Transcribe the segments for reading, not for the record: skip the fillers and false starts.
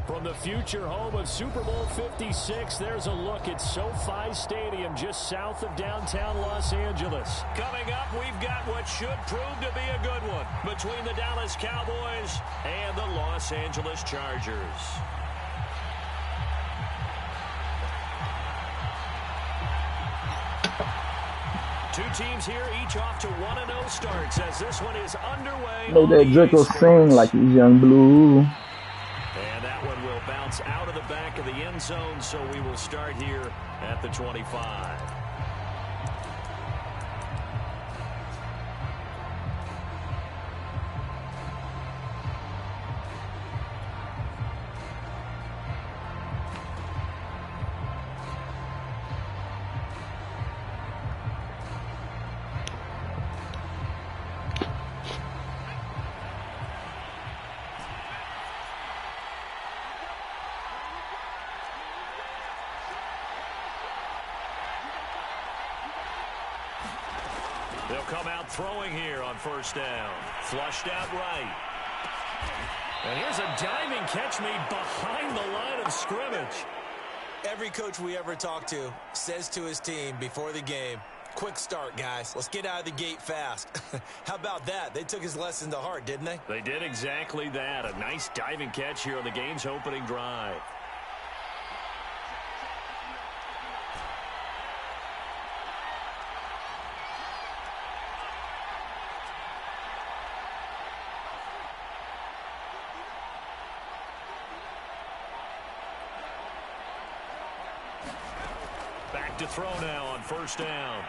From the future home of Super Bowl 56, there's a look at SoFi Stadium just south of downtown Los Angeles. Coming up, we've got what should prove to be a good one between the Dallas Cowboys and the Los Angeles Chargers. Two teams here, each off to 1-0 starts as this one is underway. Make that Draco sing like he's Young Blue. And that one will bounce out of the back of the end zone, so we will start here at the 25. They'll come out throwing here on first down. Flushed out right. And here's a diving catch made behind the line of scrimmage. Every coach we ever talk to says to his team before the game, quick start, guys. Let's get out of the gate fast. How about that? They took his lesson to heart, didn't they? They did exactly that. A nice diving catch here on the game's opening drive. Back to throw now on first down.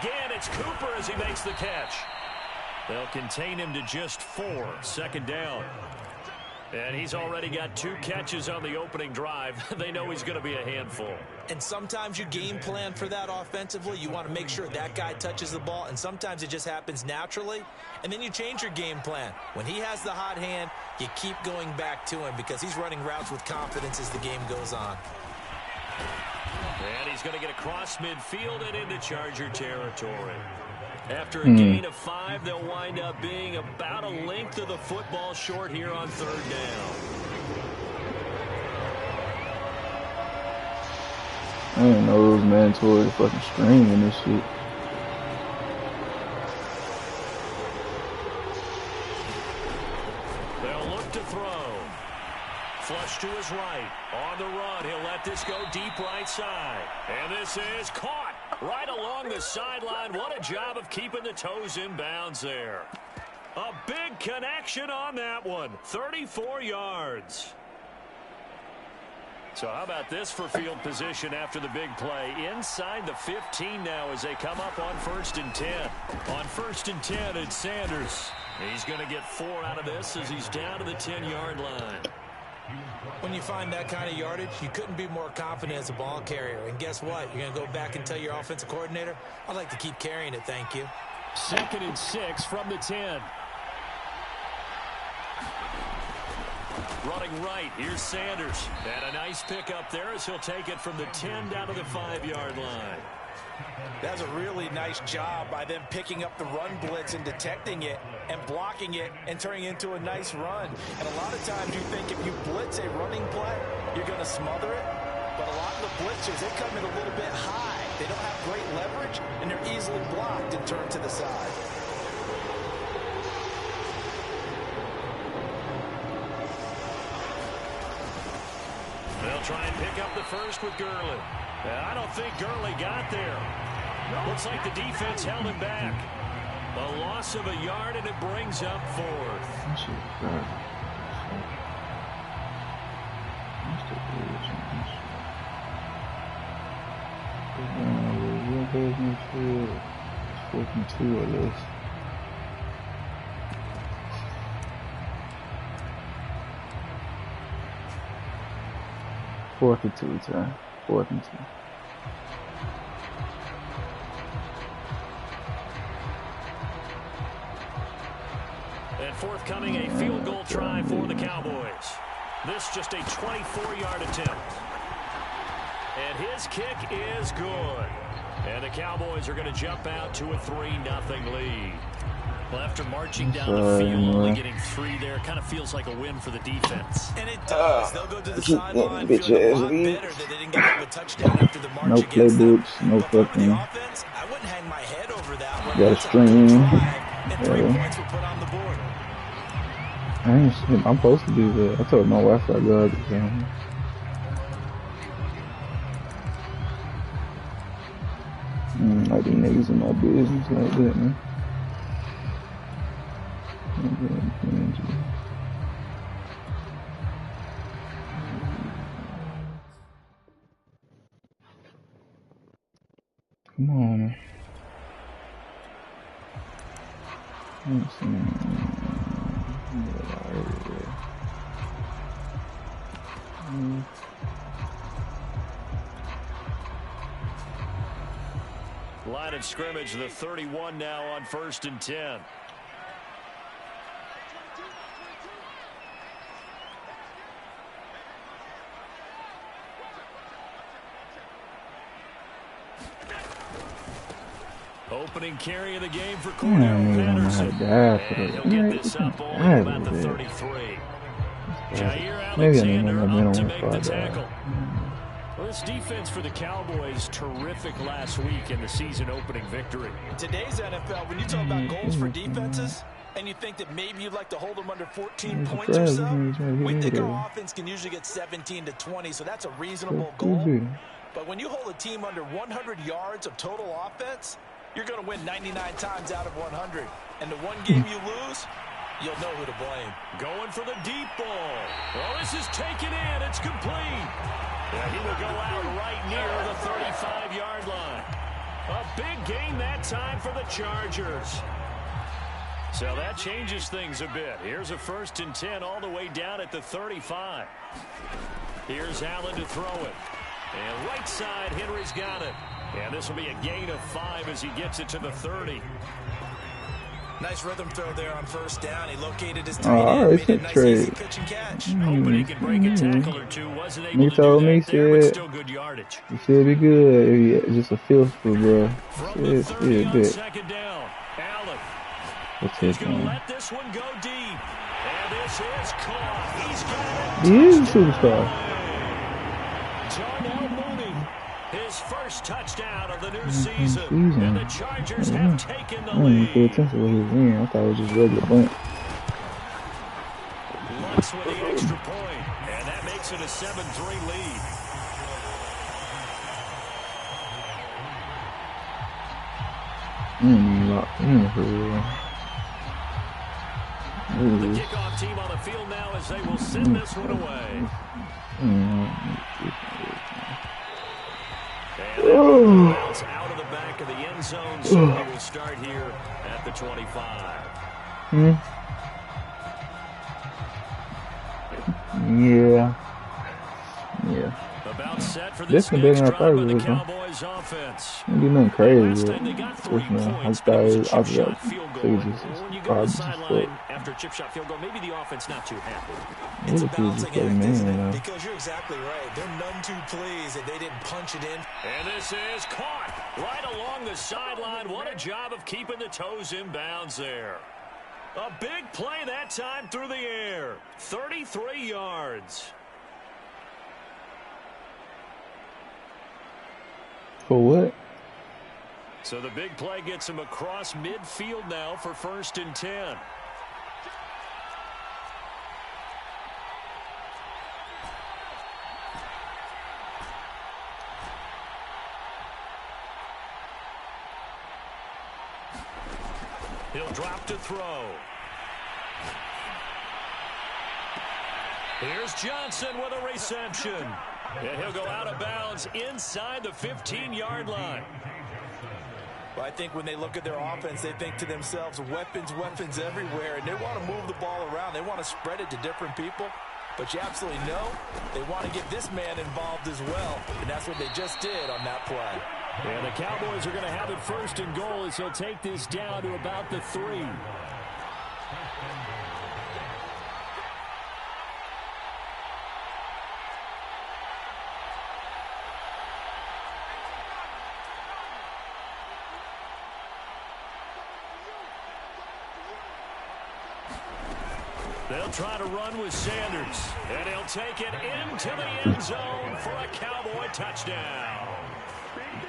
Again, it's Cooper as he makes the catch. They'll contain him to just 4. Second down. And he's already got 2 catches on the opening drive. They know he's going to be a handful. And sometimes you game plan for that offensively. You want to make sure that guy touches the ball, and sometimes it just happens naturally. And then you change your game plan. When he has the hot hand, you keep going back to him because he's running routes with confidence as the game goes on. And he's going to get across midfield and into Charger territory. After a gain of 5, they'll wind up being about a length of the football short here on third down. I didn't know it was mandatory fucking screaming this shit. They'll look to throw. Flush to his right. On the run, he'll let this go deep right side. And this is caught right along the sideline. What a job of keeping the toes in bounds there. A big connection on that one. 34 yards. So how about this for field position after the big play? Inside the 15 now as they come up on 1st and 10. On 1st and 10, it's Sanders. He's going to get 4 out of this as he's down to the 10-yard line. When you find that kind of yardage, you couldn't be more confident as a ball carrier. And guess what? You're going to go back and tell your offensive coordinator, I'd like to keep carrying it, thank you. 2nd and 6 from the 10. Running right, here's Sanders. And a nice pickup there as he'll take it from the 10 down to the 5-yard line. That's a really nice job by them picking up the run blitz and detecting it and blocking it and turning it into a nice run. And a lot of times you think if you blitz a running play, you're going to smother it. But a lot of the blitzers, they come in a little bit high. They don't have great leverage, and they're easily blocked and turned to the side. They'll try and pick up the first with Gurley. I don't think Gurley got there. Looks like the defense held him back. A loss of a yard, and it brings up 4th. Fourth and 2, Ty. 4th and 2. And forthcoming, a field goal try for the Cowboys. This just a 24-yard attempt. And his kick is good. And the Cowboys are going to jump out to a 3-0 lead. Well, after marching down the field, only getting 3 there kind of feels like a win for the defense. And it does. They'll go to the sideline feeling a lot better that they didn't give up a touchdown after the march no against them. playbooks, no But for the fucking. offense, I wouldn't hang my head over that one. Got a That's stream. good drive, and 3 points were put on the board. I'm supposed to do that. I told my wife I got it. Like the niggas in my business like that, man. Come on, man. Let's see. Line of scrimmage, the 31 now on 1st and 10. Opening carry of the game for Cordell Patterson. And he'll get this up only about the 33. Jair Alexander up to make the tackle. Well, this defense for the Cowboys, terrific last week in the season-opening victory. In today's NFL, when you talk about goals for defenses, and you think that maybe you'd like to hold them under 14 points or so, we think our offense can usually get 17 to 20, so that's a reasonable goal. But when you hold a team under 100 yards of total offense, you're going to win 99 times out of 100. And the one game you lose, you'll know who to blame. Going for the deep ball. Well, this is taken in. It's complete. Yeah, he will go out right near the 35-yard line. A big gain that time for the Chargers. So that changes things a bit. Here's a 1st and 10 all the way down at the 35. Here's Allen to throw it. And right side, Henry's got it. And this will be a gain of 5 as he gets it to the 30. Nice rhythm throw there on 1st down. He located his tight end, made a nice easy pitch and catch. Hoping he can break a tackle or two. Wasn't able to do that there, but still good yardage. He said be good. Just a feel for, bro. From the 30 on 2nd down, Allen. He's going to let this one go deep. And this is caught. He's got it. He is a superstar. Darnell Mooney, his first touchdown of the new season. And the Chargers have taken the lead. I didn't pay attention to what he was in. I thought it was just regular bunt. Lutz with the extra point, and that makes it a 7-3 lead. For real. The kickoff team on the field now as they will send this one away. And bounce out of the back of the end zone, so we will start here at the 25. Yeah. About set for this next drive by the Cowboys offense. Didn't do nothing crazy. Last time they got 3 points, I but it was a chip thought shot field goal. When you go to the just sideline after a chip shot field goal, maybe the offense not too happy. It's a balancing act, isn't it? Because you're exactly right. They're none too pleased that they didn't punch it in. And this is caught right along the sideline. What a job of keeping the toes in bounds there. A big play that time through the air. 33 yards. For what? So the big play gets him across midfield now for 1st and 10. He'll drop to throw. Here's Johnson with a reception. And he'll go out of bounds inside the 15-yard line. Well, I think when they look at their offense, they think to themselves, weapons everywhere, and they want to move the ball around. They want to spread it to different people. But you absolutely know they want to get this man involved as well, and that's what they just did on that play. And the Cowboys are going to have it 1st and goal as he'll take this down to about the 3. They'll try to run with Sanders, and he'll take it into the end zone for a Cowboy touchdown.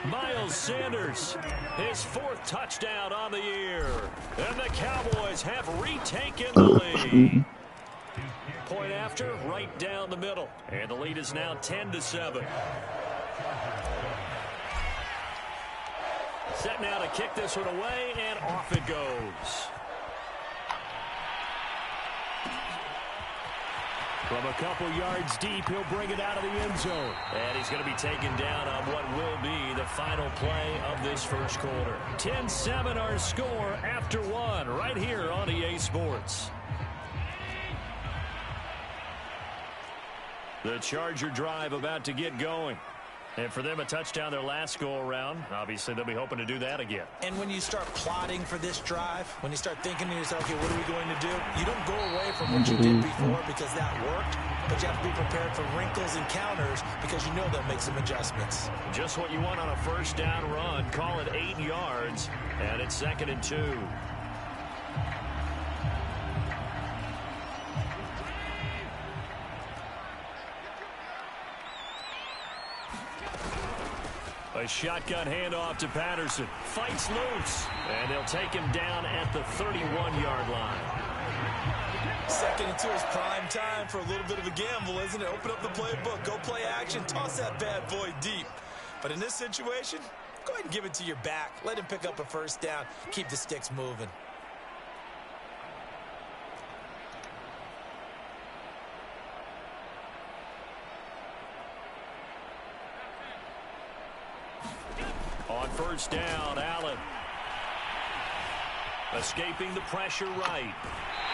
Miles Sanders, his 4th touchdown on the year, and the Cowboys have retaken the lead. Point after, right down the middle, and the lead is now 10-7. Set now to kick this one away, and off it goes. From a couple yards deep, he'll bring it out of the end zone. And he's going to be taken down on what will be the final play of this first quarter. 10-7 our score after 1 right here on EA Sports. The Charger drive about to get going. And for them, a touchdown their last go-around. Obviously, they'll be hoping to do that again. And when you start plotting for this drive, when you start thinking to yourself, okay, what are we going to do? You don't go away from what you did before because that worked, but you have to be prepared for wrinkles and counters because you know they'll make some adjustments. Just what you want on a first down run. Call it 8 yards, and it's 2nd and 2. A shotgun handoff to Patterson. Fights loose. And they'll take him down at the 31-yard line. 2nd and 2 is prime time for a little bit of a gamble, isn't it? Open up the playbook. Go play action. Toss that bad boy deep. But in this situation, go ahead and give it to your back. Let him pick up a first down. Keep the sticks moving. On first down, Allen. Escaping the pressure right.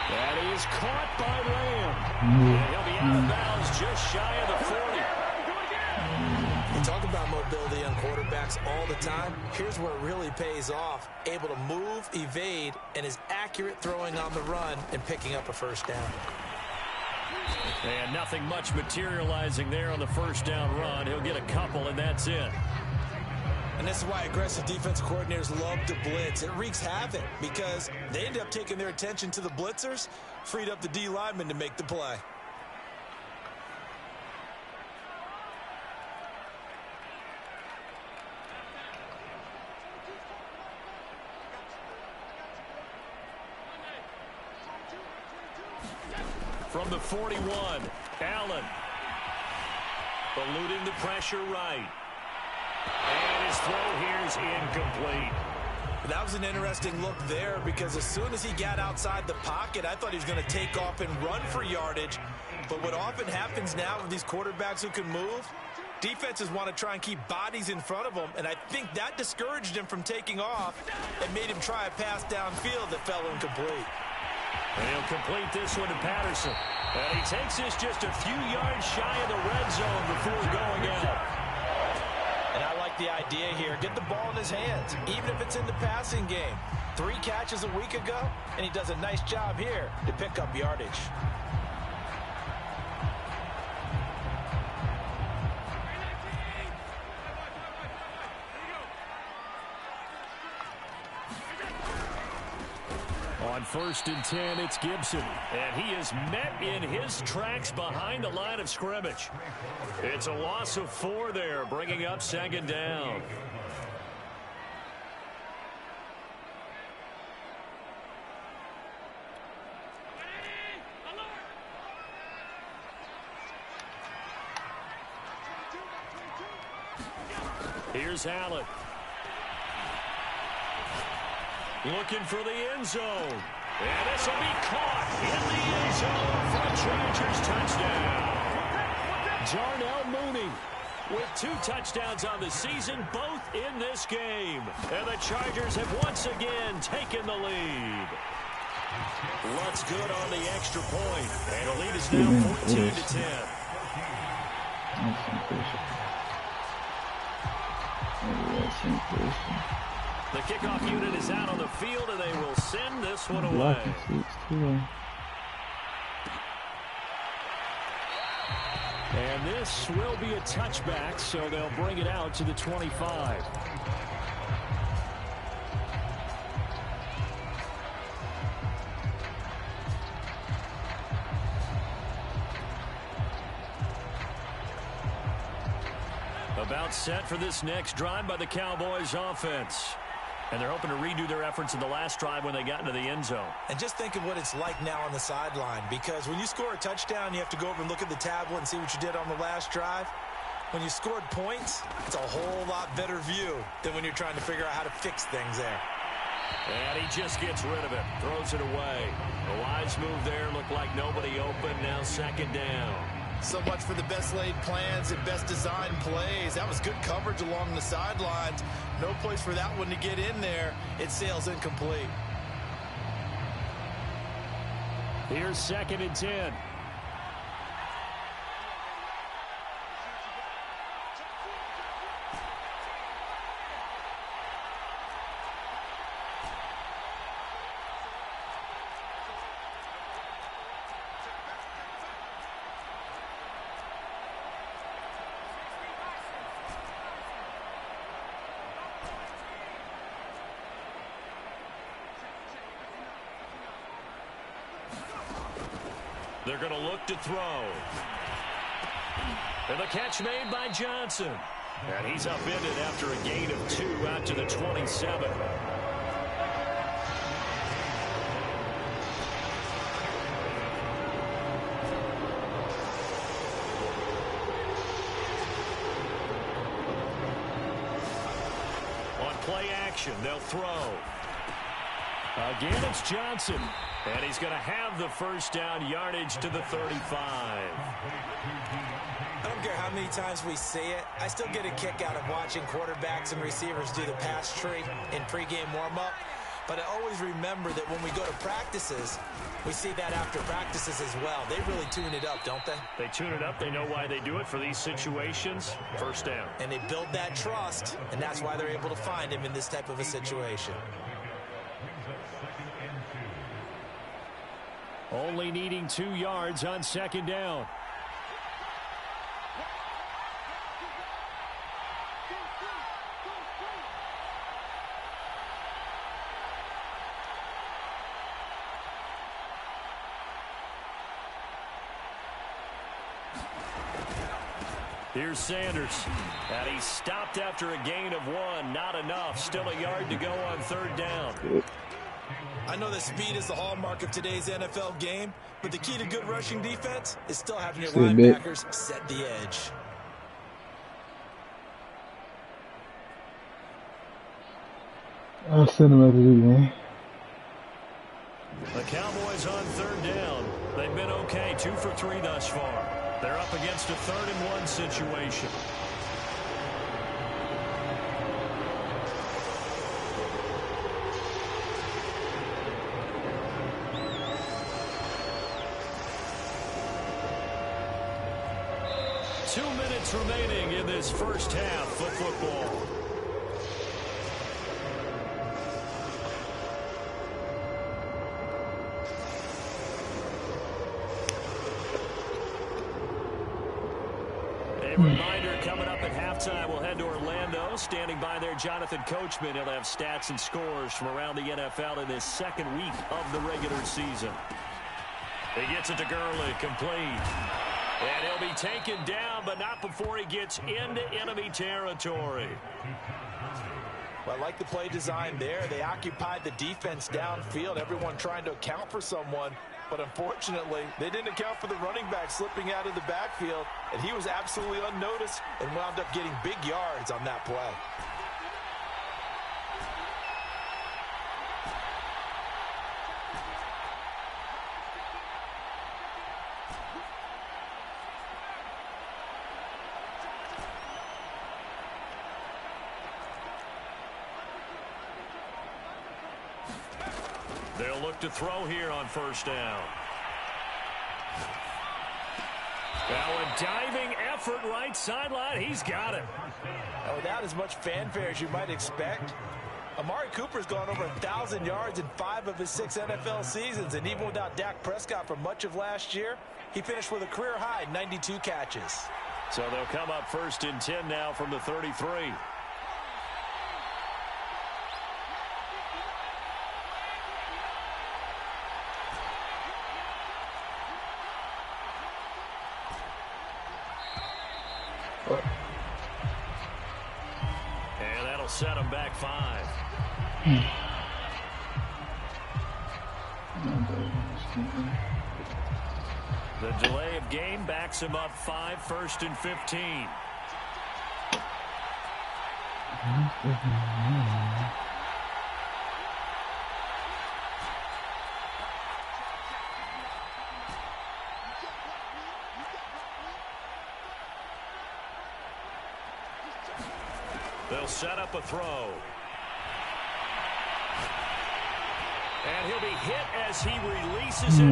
That is caught by Lamb. And he'll be out of bounds just shy of the 40. We talk about mobility on quarterbacks all the time. Here's where it really pays off. Able to move, evade, and is accurate throwing on the run and picking up a first down. And nothing much materializing there on the first down run. He'll get a couple, and that's it. And this is why aggressive defensive coordinators love to blitz. It wreaks havoc because they end up taking their attention to the blitzers, freed up the D lineman to make the play. From the 41, Allen. Eluding the pressure right. And his throw here is incomplete. That was an interesting look there because as soon as he got outside the pocket, I thought he was going to take off and run for yardage. But what often happens now with these quarterbacks who can move, defenses want to try and keep bodies in front of them, and I think that discouraged him from taking off and made him try a pass downfield that fell incomplete. And he'll complete this one to Patterson. And he takes this just a few yards shy of the red zone before going out. And I like the idea here. Get the ball in his hands, even if it's in the passing game. 3 catches a week ago, and he does a nice job here to pick up yardage. On 1st and 10, it's Gibson. And he is met in his tracks behind the line of scrimmage. It's a loss of 4 there, bringing up 2nd down. Here's Allen. Looking for the end zone. And this will be caught in the end zone for a Chargers touchdown. Jarnell Mooney with 2 touchdowns on the season, both in this game. And the Chargers have once again taken the lead. Looks good on the extra point. And the lead is now 14-10. The kickoff unit is out on the field, and they will send this one away. And this will be a touchback, so they'll bring it out to the 25. About set for this next drive by the Cowboys offense. And they're hoping to redo their efforts in the last drive when they got into the end zone. And just think of what it's like now on the sideline, because when you score a touchdown, you have to go over and look at the tablet and see what you did on the last drive. When you scored points, it's a whole lot better view than when you're trying to figure out how to fix things there. And he just gets rid of it, throws it away. A wise move there, looked like nobody open, now second down. So much for the best laid plans and best designed plays. That was good coverage along the sidelines. No place for that one to get in there. It sails incomplete. Here's 2nd and 10. They're going to look to throw. And the catch made by Johnson. And he's upended after a gain of 2 out to the 27. On play action, they'll throw. Again, it's Johnson. And he's going to have the first down, yardage to the 35. I don't care how many times we see it. I still get a kick out of watching quarterbacks and receivers do the pass tree in pregame warm-up. But I always remember that when we go to practices, we see that after practices as well. They really tune it up, don't they? They tune it up. They know why they do it for these situations. First down. And they build that trust, and that's why they're able to find him in this type of a situation. Only needing 2 yards on second down. Here's Sanders. And he stopped after a gain of 1. Not enough. Still a yard to go on third down. I know that speed is the hallmark of today's NFL game, but the key to good rushing defense is still having your linebackers set the edge. I'll send him out to do, man. The Cowboys on third down. They've been okay, 2 for 3 thus far. They're up against a 3rd and 1 situation. Remaining in this first half of football. A reminder coming up at halftime, we'll head to Orlando. Standing by there, Jonathan Coachman. He'll have stats and scores from around the NFL in this second week of the regular season. He gets it to Gurley, complete. And he'll be taken down, but not before he gets into enemy territory. Well, I like the play design there. They occupied the defense downfield, everyone trying to account for someone. But unfortunately, they didn't account for the running back slipping out of the backfield, and he was absolutely unnoticed and wound up getting big yards on that play. They'll look to throw here on first down. Now a diving effort right sideline. He's got it. Now, without as much fanfare as you might expect, Amari Cooper's gone over 1,000 yards in 5 of his 6 NFL seasons. And even without Dak Prescott for much of last year, he finished with a career-high 92 catches. So they'll come up 1st and 10 now from the 33. That'll set him back 5. The delay of game backs him up 5, 1st and 15. They'll set up a throw. And he'll be hit as he releases it. We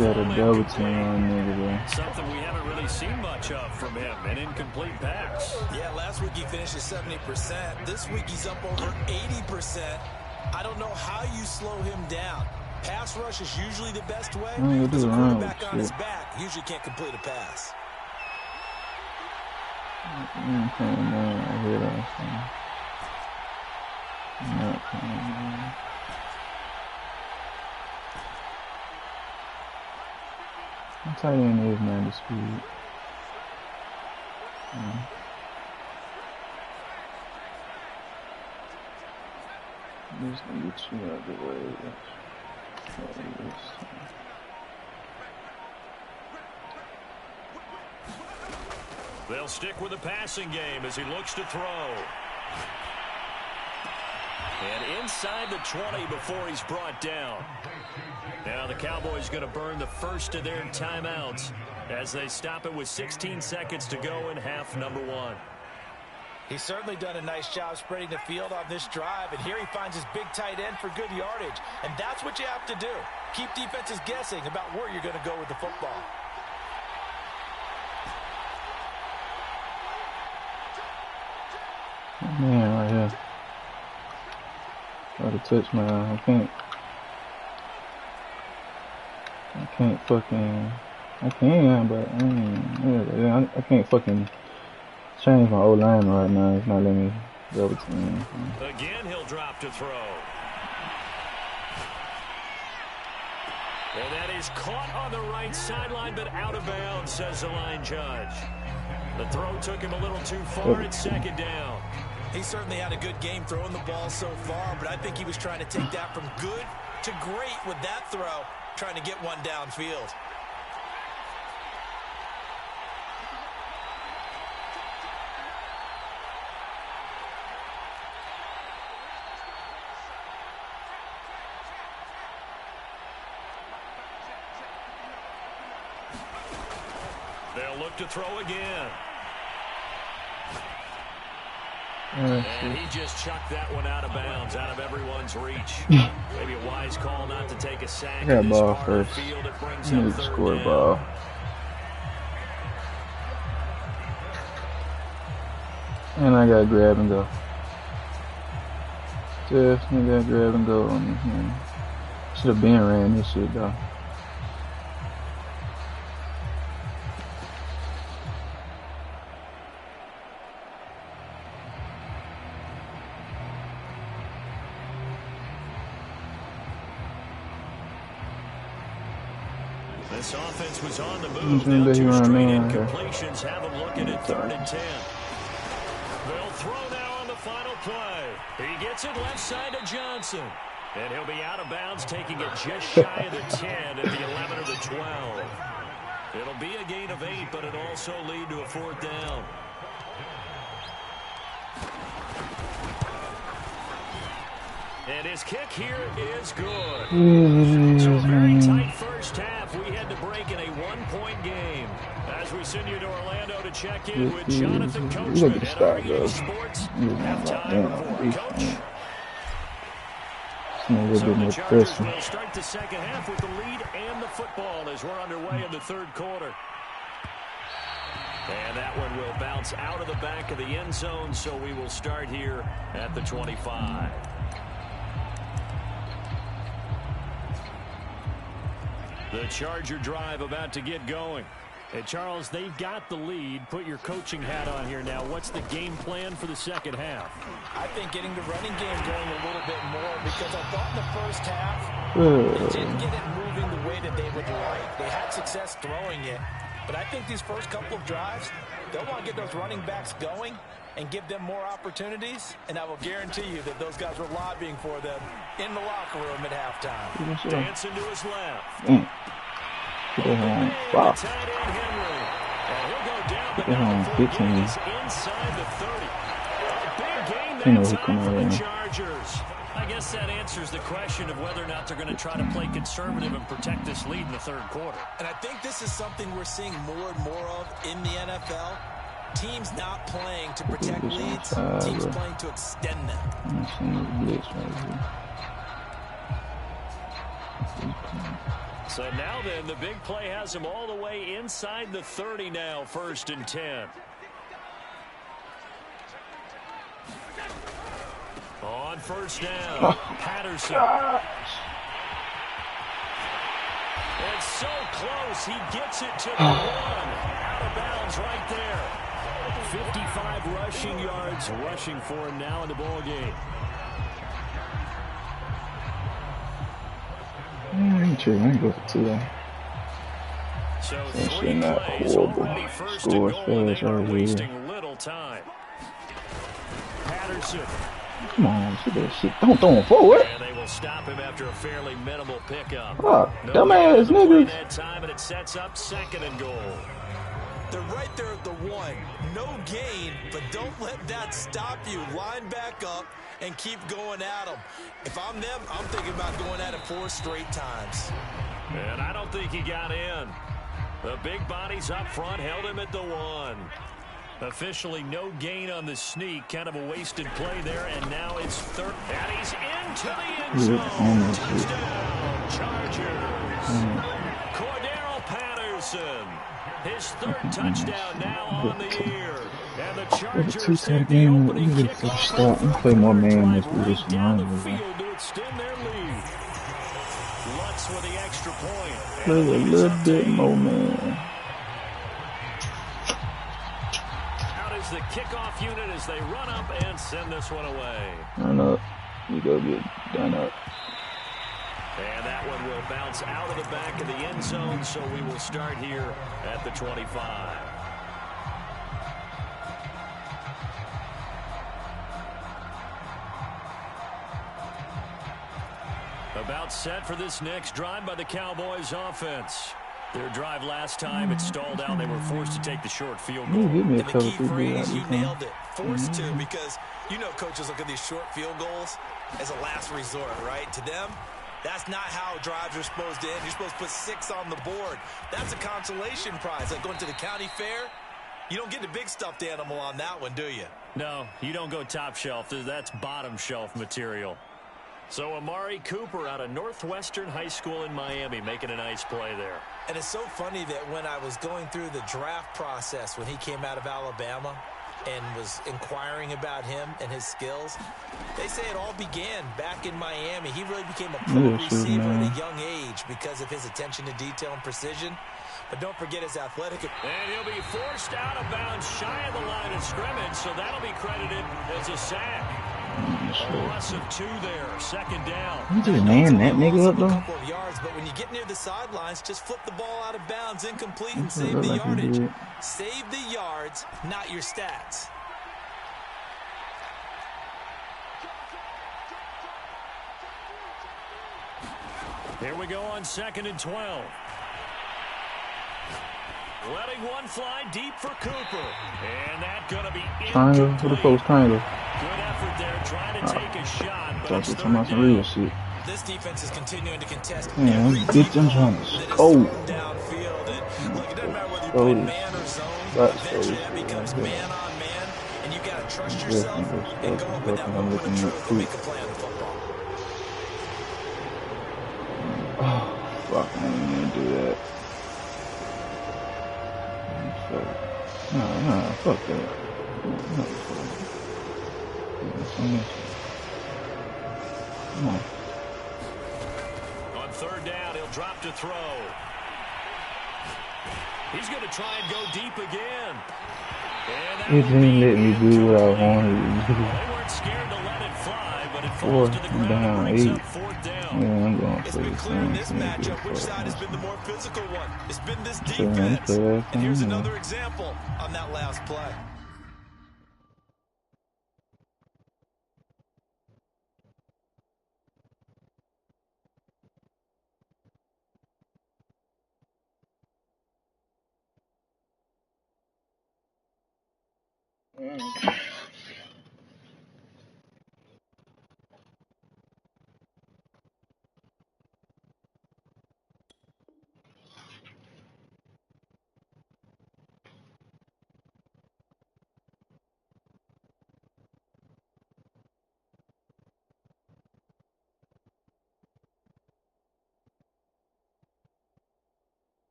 got a double team on nigga there. Something we haven't really seen much of from him. An incomplete pass. Yeah, last week he finished at 70%. This week he's up over 80%. I don't know how you slow him down. Pass rush is usually the best way. Because a quarterback on his back usually can't complete a pass. I'm tight end is 90 speed. I'm just gonna get you out of the way. They'll stick with the passing game as he looks to throw. And inside the 20 before he's brought down. Now the Cowboys going to burn the first of their timeouts as they stop it with 16 seconds to go in half number 1. He's certainly done a nice job spreading the field on this drive, and here he finds his big tight end for good yardage. And that's what you have to do. Keep defenses guessing about where you're going to go with the football. Man, right here. Try to touch my, I can't fucking, I can, but I can't fucking change my old line right now. It's not letting me go to me. Again, he'll drop to throw. And that is caught on the right sideline, but out of bounds, says the line judge. The throw took him a little too far. It's 2nd down. He certainly had a good game throwing the ball so far, but I think he was trying to take that from good to great with that throw, trying to get one downfield. They'll look to throw again. And he just chucked that one out of bounds, out of everyone's reach. Maybe a wise call not to take a sack. I got ball first. I need to score a ball. And I got grab and go. Definitely got grab and go on this man. Should have been ran this shit though. This offense was on the move. Now 2 straight incompletions have them looking at 3rd and 10. They'll throw now on the final play. He gets it left side to Johnson. And he'll be out of bounds, taking it just shy of the 10 at the 11 or the 12. It'll be a gain of 8, but it'll also lead to a 4th down. And his kick here is good. So a very tight first half. We had to break in a 1-point game. As we send you to Orlando to check in with Jonathan Coachman at REA Sports. Halftime report. Coach? So the Chargers will start the second half with the lead and the football as we're underway in the 3rd quarter. And that one will bounce out of the back of the end zone, so we will start here at the 25. The Charger drive about to get going. Hey, Charles, they've got the lead. Put your coaching hat on here now. What's the game plan for the second half? I think getting the running game going a little bit more, because I thought in the first half they didn't get it moving the way that they would like. They had success throwing it, But I think these first couple of drives, they'll want to get those running backs going and give them more opportunities, and I will guarantee you that those guys were lobbying for them in the locker room at halftime. Dancing to his left. Wow. Tight end Henry. And he'll go down, but Get not home, before 15. he's inside the 30. Big game You know that who time come for the over. Chargers. I guess that answers the question of whether or not they're going to try to play conservative and protect this lead in the third quarter. And I think this is something we're seeing more and more of in the NFL. Teams not playing to protect leads, teams playing to extend them. So now then, the big play has him all the way inside the 30 now, 1st and 10. On first down, Patterson. It's so close, he gets it to the 1. Out of bounds right there. 55 rushing yards, rushing for him now in the ball game. I ain't go for 2. So That 3 shit not plays, horrible. already first and Scores goal, and they fast are right here. wasting little time. Patterson. Come on, see that shit. Don't throw him forward. And they will stop him after a fairly minimal pickup. Fuck, No dumbass gain on the play niggas. that time, and it sets up 2nd and goal. They're right there at the 1. No gain, but don't let that stop you. Line back up and keep going at them. If I'm them, I'm thinking about going at it 4 straight times. And I don't think he got in. The big bodies up front held him at the 1. Officially no gain on the sneak. Kind of a wasted play there, and now it's 3rd. And he's into the end zone. Touchdown, Chargers. Cordero Patterson. His 3rd touchdown now on the year. And the Chargers take the opening kickoff. I'm play more man this Right down the position. field to extend their lead. Lutz with the extra point. Play a little bit more man. Out is the kickoff unit as they run up and send this one away. Run up. You go get done up. And that one will bounce out of the back of the end zone, so we will start here at the 25. About set for this next drive by the Cowboys offense. Their drive last time, it stalled out. They were forced to take the short field goal. Give me a And the couple key 3 phrase, you out nailed it. Forced to, because you know coaches look at these short field goals as a last resort, right? To them, that's not how drives are supposed to end. You're supposed to put 6 on the board. That's a consolation prize. Like going to the county fair, you don't get the big stuffed animal on that one, do you? No, you don't go top shelf. That's bottom shelf material. So Amari Cooper out of Northwestern High School in Miami making a nice play there. And it's so funny that when I was going through the draft process when he came out of Alabama and was inquiring about him and his skills, they say it all began back in Miami. He really became a pro receiver at a young age because of his attention to detail and precision. But don't forget his athletic. And he'll be forced out of bounds shy of the line of scrimmage, so that'll be credited as a sack. A loss of 2 there, 2nd down. You just man that nigga up A though. couple of yards, but when you get near the sidelines, just flip the ball out of bounds, incomplete, and save the yardage. Save the yards, not your stats. Here we go on 2nd and 12. Letting one fly deep for Cooper. And that's going to be Triangle, incomplete. what the post triangle? Good effort there, trying to take a shot, but Thought it's you 3rd talking about some down. real shit. This defense is continuing to contest Man, every bitch, I'm trying to that is score. downfield. And look, it doesn't matter whether you Oh, play man or zone. that's Eventually, so that becomes good. man on man, and you got to trust Yeah, yourself yeah, and go up with that I'm moment looking of at truth two. and make a play on the football. Oh, fuck, I didn't even do that. Fuck. Nah, fuck that. No, fuck. Come on. On 3rd down, he'll drop to throw. He's going to try and go deep again. And that It will didn't be let me do what I wanted to do. They weren't scared to let it fly, but it falls to the ground and brings up 4th down. down. Yeah, I'm going It's for been this clear in thing. this matchup which side has been the more physical one. It's been this defense. And here's another example on that last play.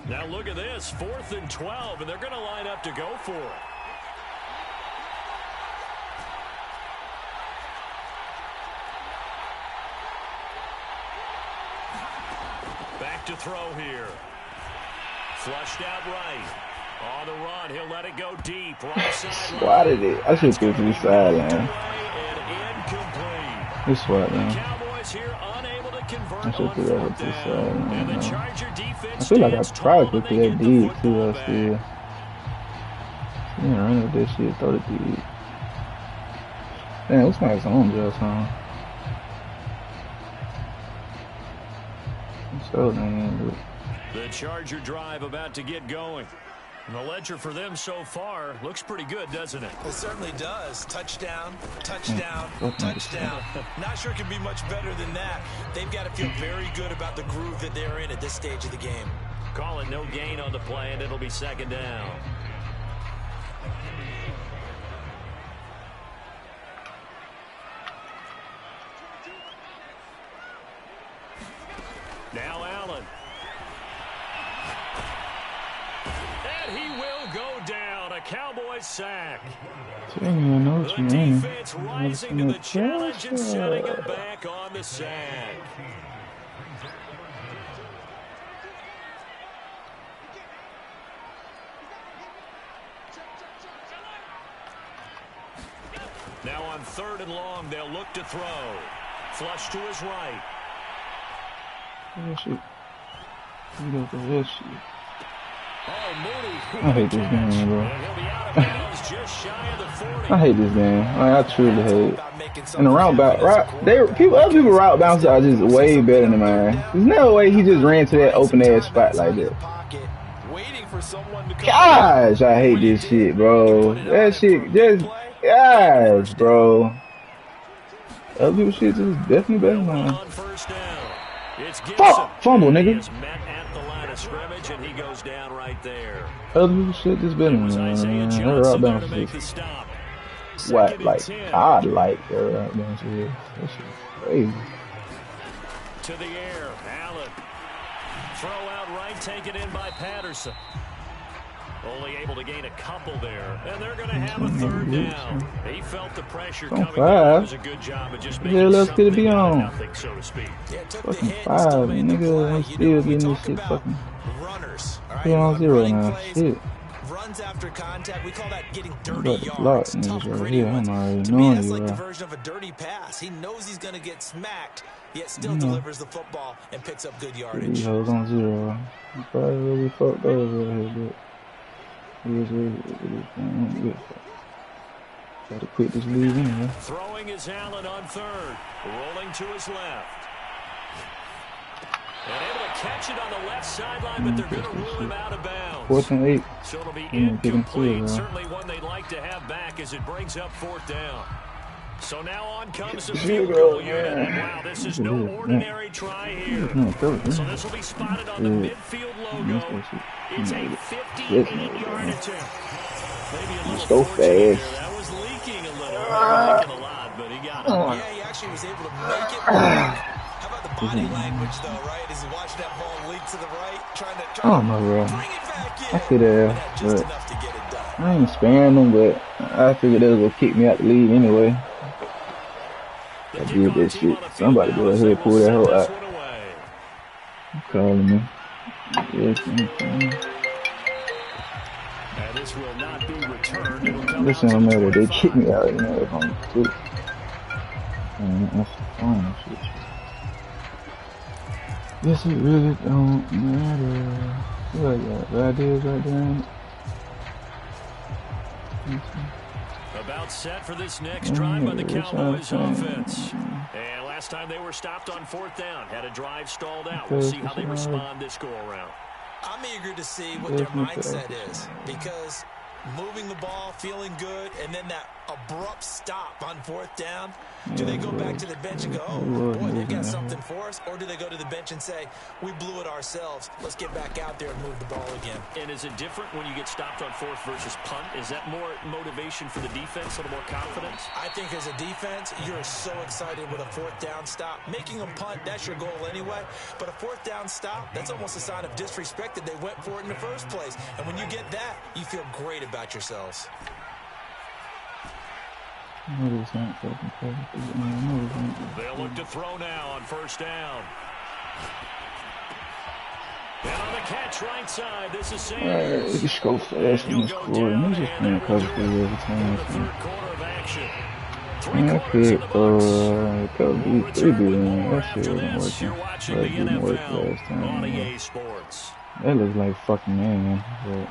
Now look at this, 4th and 12, and they're going to line up to go for it. Back to throw here. Flushed out right. On the run, he'll let it go deep. Right side. Why did it? I should go to the sideline. This what, man? Cowboys here unable to convert I should do that with this sideline. and the Charger defense I feel like I probably could they do get that the deep too. football I back. feel. Yeah, run with that shit. Throw it deep. Damn, what's my zone just on? So damn. The Charger drive about to get going. And the ledger for them so far looks pretty good, doesn't it? It certainly does. Touchdown, touchdown, Mm. touchdown. Not sure it can be much better than that. They've got to feel very good about the groove that they're in at this stage of the game. Call it no gain on the play, and it'll be 2nd down. Now Allen. And he will go down. A Cowboys sack. Damn, I know what The you mean. defense rising to the challenge and setting him back on the sack. Now on 3rd and long, they'll look to throw. Flush to his right. Oh, shit. You go for this shit. Oh, Mooney. I hate this game, bro. And he'll be out of bounds just shy of the 40. I hate this game. Like, I truly hate it. And the route bounce, other people route bounces are just way better than mine. There's no way he just ran to that open ass spot like that. Gosh, I hate this shit, bro. That shit just, gosh, bro. Other people shit is definitely better than mine. On 1st down. It's Fuck, fumble, nigga. He is met at the line of scrimmage, and he goes down right there. Other people shit just better It than was mine. Isaiah Her Johnson route there to bounces make is the stop. what, 2nd and like, 10. I like her route bounces. That shit crazy. To the air, Allen. Throw out right, taken in by Patterson. Only able to gain a couple there, and they're going to have a 3rd down. He felt the pressure coming. It was a good job of just making something out of nothing, so to speak. Yeah, took Fucking the hit, 5, still made the nigga. play. I'm You still know, we getting this talk shit about fucking runners. All right, 3-on-0 running now. plays, Shit. runs after contact, we call that getting You dirty got the yards, block, tough, niggas right gritty here. ones. I'm already To me, knowing that's you, like the bro. version of a dirty pass. He knows he's going to get smacked, yet still Yeah. delivers the football and picks up good These yardage. hoes on 0. You probably really fucked over right here, but it is what it is. Gotta quit this league anyway. Throwing is Allen on 3rd. Rolling to his left. And able to catch it on the left sideline, but they're going to rule him out of bounds. 4th and 8. So it'll be Pick 'em incomplete. clear, Certainly one they'd like to have back as it brings up 4th down. So now on comes the Field field goal, goal unit. man. And wow, this is Look at no this, ordinary try here. No, throw it, So man. this will be spotted on the Yeah. midfield That's logo. that shit. It's a Yes, 58-yard man. attempt. Maybe a little Go fortunate there. fast. That was leaking a little. Leaking a lot, but he got it. Yeah, he actually was able to make it work. How about the body language, though, right? As he watched that ball leak to the right, trying to I don't know, bro. bring it back in. I could have, And had just but enough to get it done. I ain't sparing them, but I figured they was gonna kick me out the league anyway. I did that shit. Somebody go ahead and pull that hoe out. You calling me? Yes, And this will not be returned. It'll come listen, out no to matter, the they 25. kick me out in there if I'm too. That's the fun shit. Yes, it really don't matter. What I got? Ideas right there. About set for this next drive by the Cowboys offense. And last time they were stopped on 4th down. Had a drive stalled out. We'll see how they respond this go-around. I'm eager to see what their mindset is, because moving the ball, feeling good, and then that abrupt stop on 4th down. Do they go back to the bench and go, oh, boy, they've got something for us? Or do they go to the bench and say, we blew it ourselves. Let's get back out there and move the ball again. And is it different when you get stopped on 4th versus punt? Is that more motivation for the defense, a little more confidence? I think as a defense, you're so excited with a 4th down stop. Making them punt, that's your goal anyway. But a 4th down stop, that's almost a sign of disrespect that they went for it in the first place. And when you get that, you feel great about yourselves. They'll look to throw now on 1st down. And on the catch right side, this is Sanders. Alright, just go fast in this quarter. I'm just playing cover 3 every time. Man, I could cover 3 be in. That shit wasn't working. That didn't work last time. That looks like fucking man, but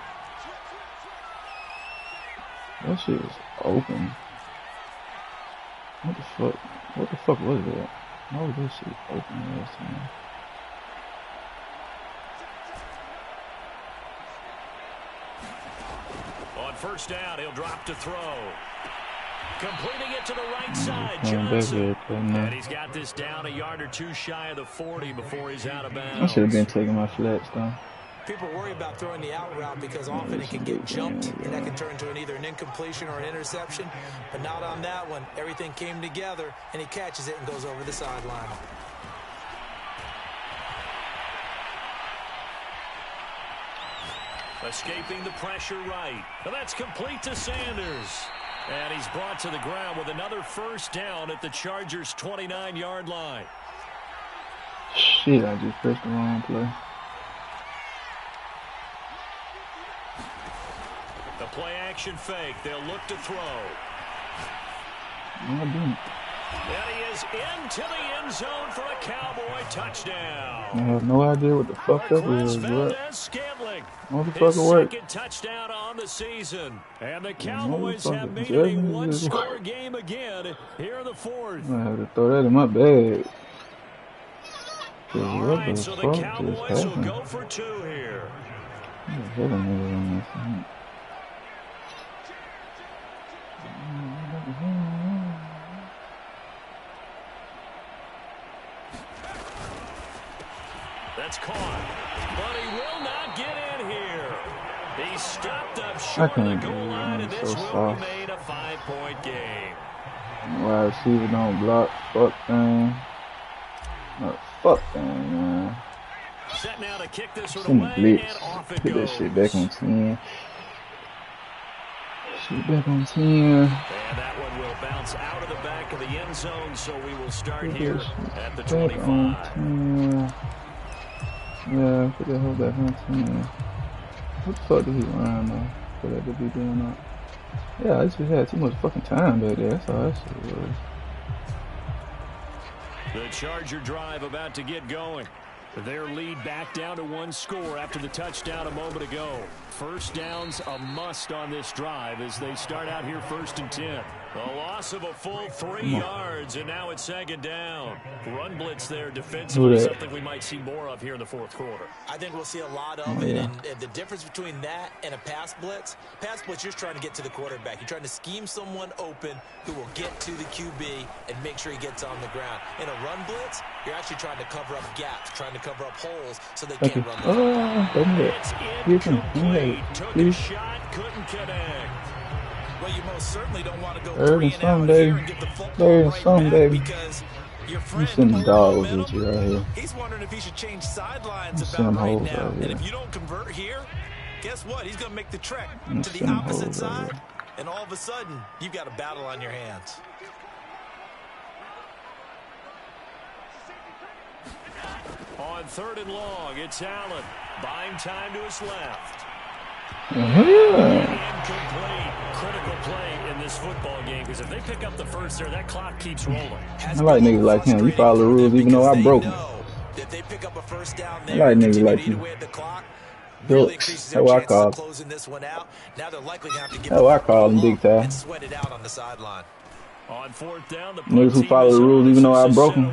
that shit was open. What the fuck? What the fuck was that? How was this shit open last time? On 1st down, he'll drop to throw. Completing it to the right side, Johnson. And he's got this down a yard or 2 shy of the 40 before he's out of bounds. I should have been taking my flats though. People worry about throwing the out route because often it can get jumped, and that can turn into either an incompletion or an interception. But not on that one. Everything came together, and he catches it and goes over the sideline. Escaping the pressure right. And that's complete to Sanders. And he's brought to the ground with another 1st down at the Chargers' 29-yard line. Shit, I just pressed the wrong play. The play-action fake. They'll look to throw. No, I didn't. And he is into the end zone for a Cowboy touchdown. I have no idea what the fuck that was. What? Motherfucker worked. Second touchdown on the season. And the Cowboys have made it a 1-score game again here in the 4th. I have to throw that in my bag. All right, so the Cowboys will go for 2 here. That's caught, but he will not get in here. He stopped up short of the goal line, and this will be made a 5-point game. Wide receiver don't block. Fuck thing. No, fuck thing, man. Set now to kick this one away, and off it goes. Put that shit back on 10. Shit back on 10. And that one will bounce out of the back of the end zone, so we will start here at the 25. Yeah, put that whole back on 10. What the fuck did he run though? For that to be doing that. Yeah, I just had too much fucking time back there. That's all that shit was. The Charger drive about to get going. Their lead back down to 1 score after the touchdown a moment ago. 1st down's a must on this drive as they start out here 1st and 10. A loss of a full 3 yards, and now it's 2nd down. Run blitz there defensively, something we might see more of here in the 4th quarter. I think we'll see a lot of it, and the difference between that and a pass blitz, you're just trying to get to the quarterback. You're trying to scheme someone open who will get to the QB and make sure he gets on the ground. In a run blitz, you're actually trying to cover up gaps, trying to cover up holes so they can't run the ball. It's incomplete. Took a shot, couldn't connect. Well, you most certainly don't want to go 3 and out here and get the football right back because your friend dogs with you right here. He's wondering if he should change sidelines about right now. And if you don't convert here, guess what? He's going to make the trek to the opposite side, and all of a sudden, you've got a battle on your hands. On 3rd and long, it's Allen. Buying time to his left. Incomplete. Critical play in this football game because if they pick up the first there, that clock keeps rolling. I like niggas like him. You follow the rules even though I broke them. If they pick up a first down I there, like niggas like you. you. Really increases their That's what I chances call of closing this one out. Now they're likely going to have to give That's what I call them, big time. and sweat it out on the sideline. On 4th down, the Niggas who follow the rules even though I broke them.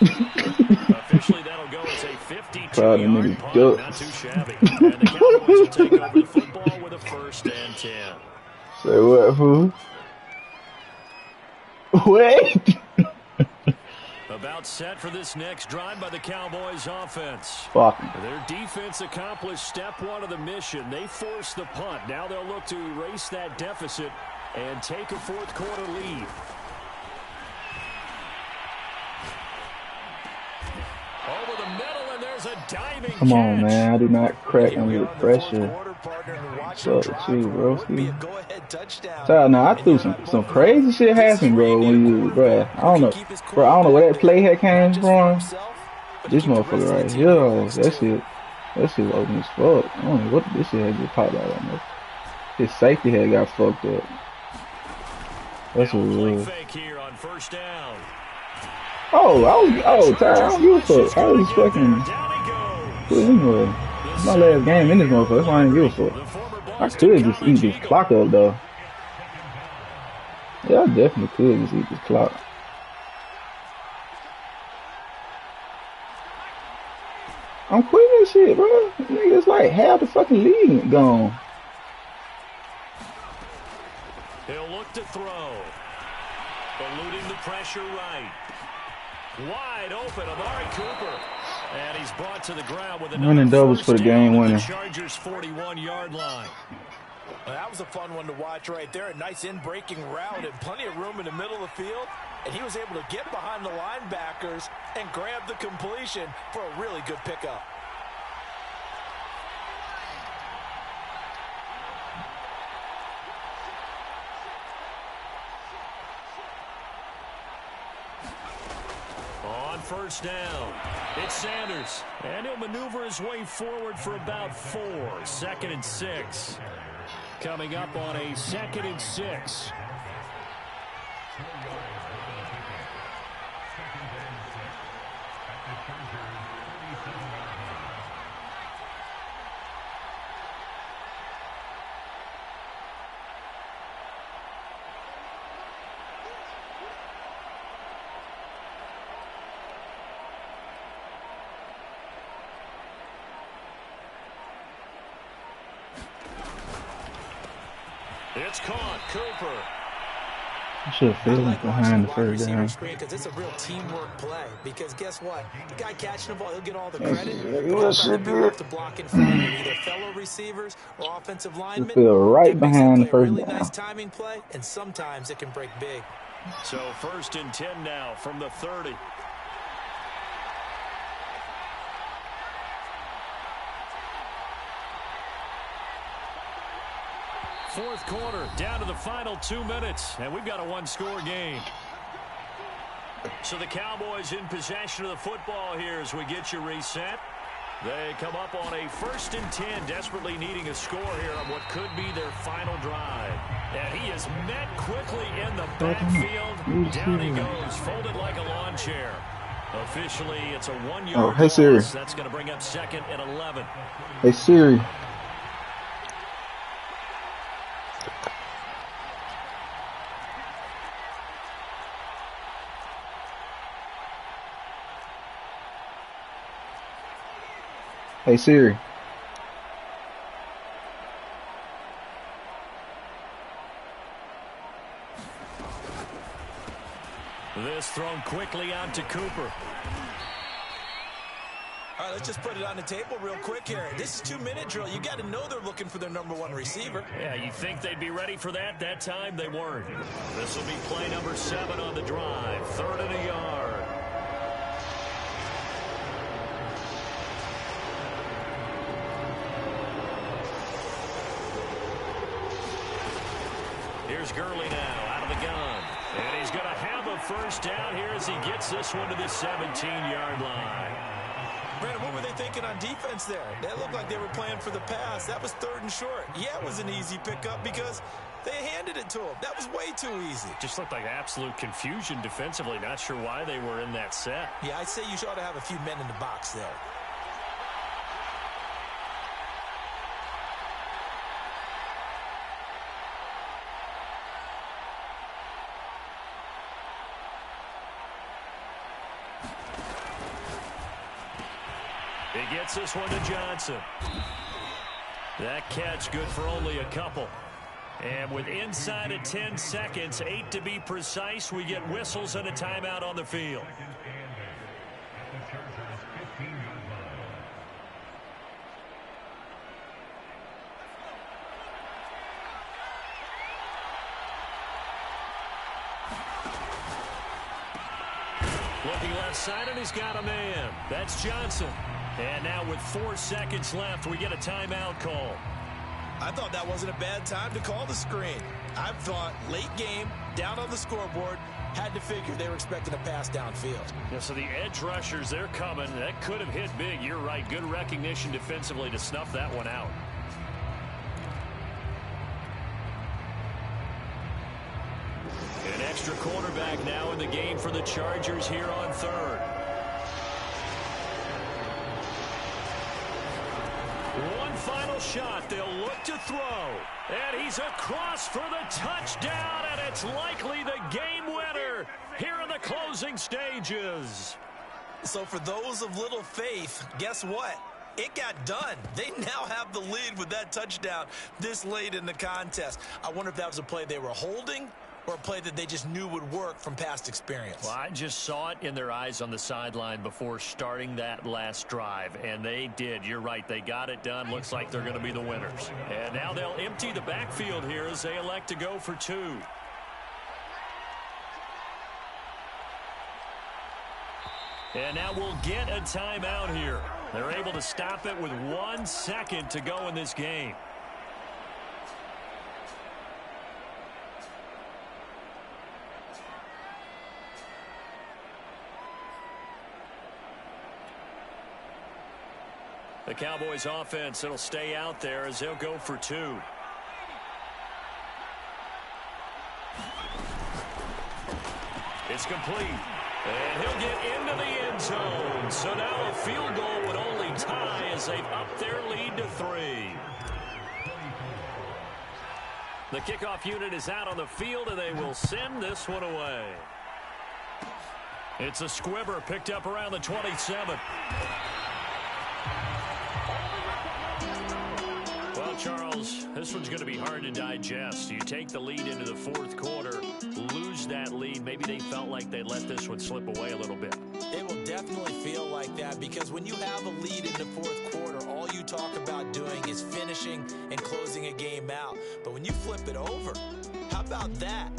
Officially, that'll go as a 52-yard punt. Not too shabby. And the Cowboys will take over the football with a 1st and 10. Say what, fool? Wait! About set for this next drive by the Cowboys offense. Fuck. Their defense accomplished step 1 of the mission. They forced the punt. Now they'll look to erase that deficit and take a 4th quarter lead. Over the middle, and there's a diving Come on, catch. man. I do not crack under the pressure. So, chill, bro. So, now I threw some crazy shit happened, bro. When you, bro, I don't know, bro. I don't know where that play had came from. This motherfucker right here, that shit open as fuck. I don't know what this shit had just popped out on me. His safety head got fucked up. That's what it was. Fake here on 1st down. Oh, Ty, I don't give a fuck. I was fucking. Anyway, it's my last game in this motherfucker. That's why I didn't give a fuck. I could just eat this clock up, though. Yeah, I definitely could just eat this clock. I'm quitting this shit, bro. Nigga, it's like half the fucking league gone. He'll look to throw. Eluding the pressure right. Wide open, Amari Cooper. And he's brought to the ground with another Winning doubles for the game winner. Chargers 41-yard line. Well, that was a fun one to watch right there. A nice in-breaking route and plenty of room in the middle of the field. And he was able to get behind the linebackers and grab the completion for a really good pickup. On 1st down, it's Sanders. And he'll maneuver his way forward for about 4. 2nd and 6. Coming up on a 2nd and 6. It's caught. Cooper. I should have failed behind the 3rd down. Because it's a real teamwork play. Because guess what? The guy catching the ball, he'll get all the credit. To block in front of either fellow receivers or offensive linemen. Feel right behind the 1st really down. nice timing play, and sometimes it can break big. So 1st and 10 now from the 30. Fourth quarter, down to the final 2 minutes, and we've got a 1-score game. So the Cowboys in possession of the football here as we get you reset. They come up on a 1st and 10, desperately needing a score here on what could be their final drive. And he is met quickly in the backfield. Down he goes, folded like a lawn chair. Officially, it's a 1-yard Oh, hey Siri. loss. That's going to bring up 2nd and 11. Hey Siri. Hey Siri. This thrown quickly out to Cooper. All right, let's just put it on the table real quick here. This is 2-minute drill. You got to know they're looking for their #1 receiver. Yeah, you think they'd be ready for that? That time they weren't. This will be play number 7 on the drive. 3rd and a yard. Here's Gurley now out of the gun. And he's going to have a first down here as he gets this one to the 17-yard line. Brandon, what were they thinking on defense there? That looked like they were playing for the pass. That was 3rd and short. Yeah, it was an easy pickup because they handed it to him. That was way too easy. Just looked like absolute confusion defensively. Not sure why they were in that set. Yeah, I'd say you ought to have a few men in the box there. He gets this one to Johnson. That catch good for only a couple. And with inside of 10 seconds, 8 to be precise, we get whistles and a timeout on the field. Looking left side, and he's got a man. That's Johnson. And now with 4 seconds left, we get a timeout call. I thought that wasn't a bad time to call the screen. I thought late game, down on the scoreboard, had to figure they were expecting a pass downfield. Yeah, so the edge rushers, they're coming. That could have hit big. You're right. Good recognition defensively to snuff that one out. An extra cornerback now in the game for the Chargers here on 3rd. One final shot. They'll look to throw. And he's across for the touchdown, and it's likely the game winner here in the closing stages. So for those of little faith, guess what? It got done. They now have the lead with that touchdown this late in the contest. I wonder if that was a play they were holding or a play that they just knew would work from past experience. Well, I just saw it in their eyes on the sideline before starting that last drive, and they did. You're right. They got it done. Looks like they're going to be the winners. And now they'll empty the backfield here as they elect to go for 2. And now we'll get a timeout here. They're able to stop it with 1 second to go in this game. The Cowboys offense, it'll stay out there as they'll go for 2. It's complete. And he'll get into the end zone. So now a field goal would only tie as they've upped their lead to 3. The kickoff unit is out on the field, and they will send this one away. It's a squibber picked up around the 27. Well, Charles, this one's going to be hard to digest. You take the lead into the 4th quarter, lose that lead. Maybe they felt like they let this one slip away a little bit. It will definitely feel like that because when you have a lead in the 4th quarter, all you talk about doing is finishing and closing a game out. But when you flip it over, how about that?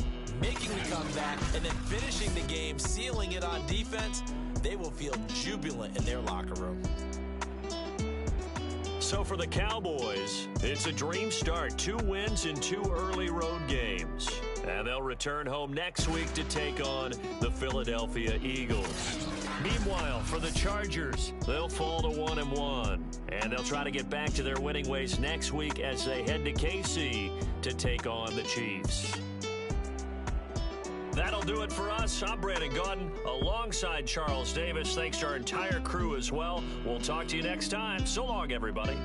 Making the comeback and then finishing the game, sealing it on defense, they will feel jubilant in their locker room. So for the Cowboys, it's a dream start. 2 wins in 2 early road games. And they'll return home next week to take on the Philadelphia Eagles. Meanwhile, for the Chargers, they'll fall to 1-1. And they'll try to get back to their winning ways next week as they head to KC to take on the Chiefs. That'll do it for us. I'm Brandon Gaudin alongside Charles Davis. Thanks to our entire crew as well. We'll talk to you next time. So long, everybody.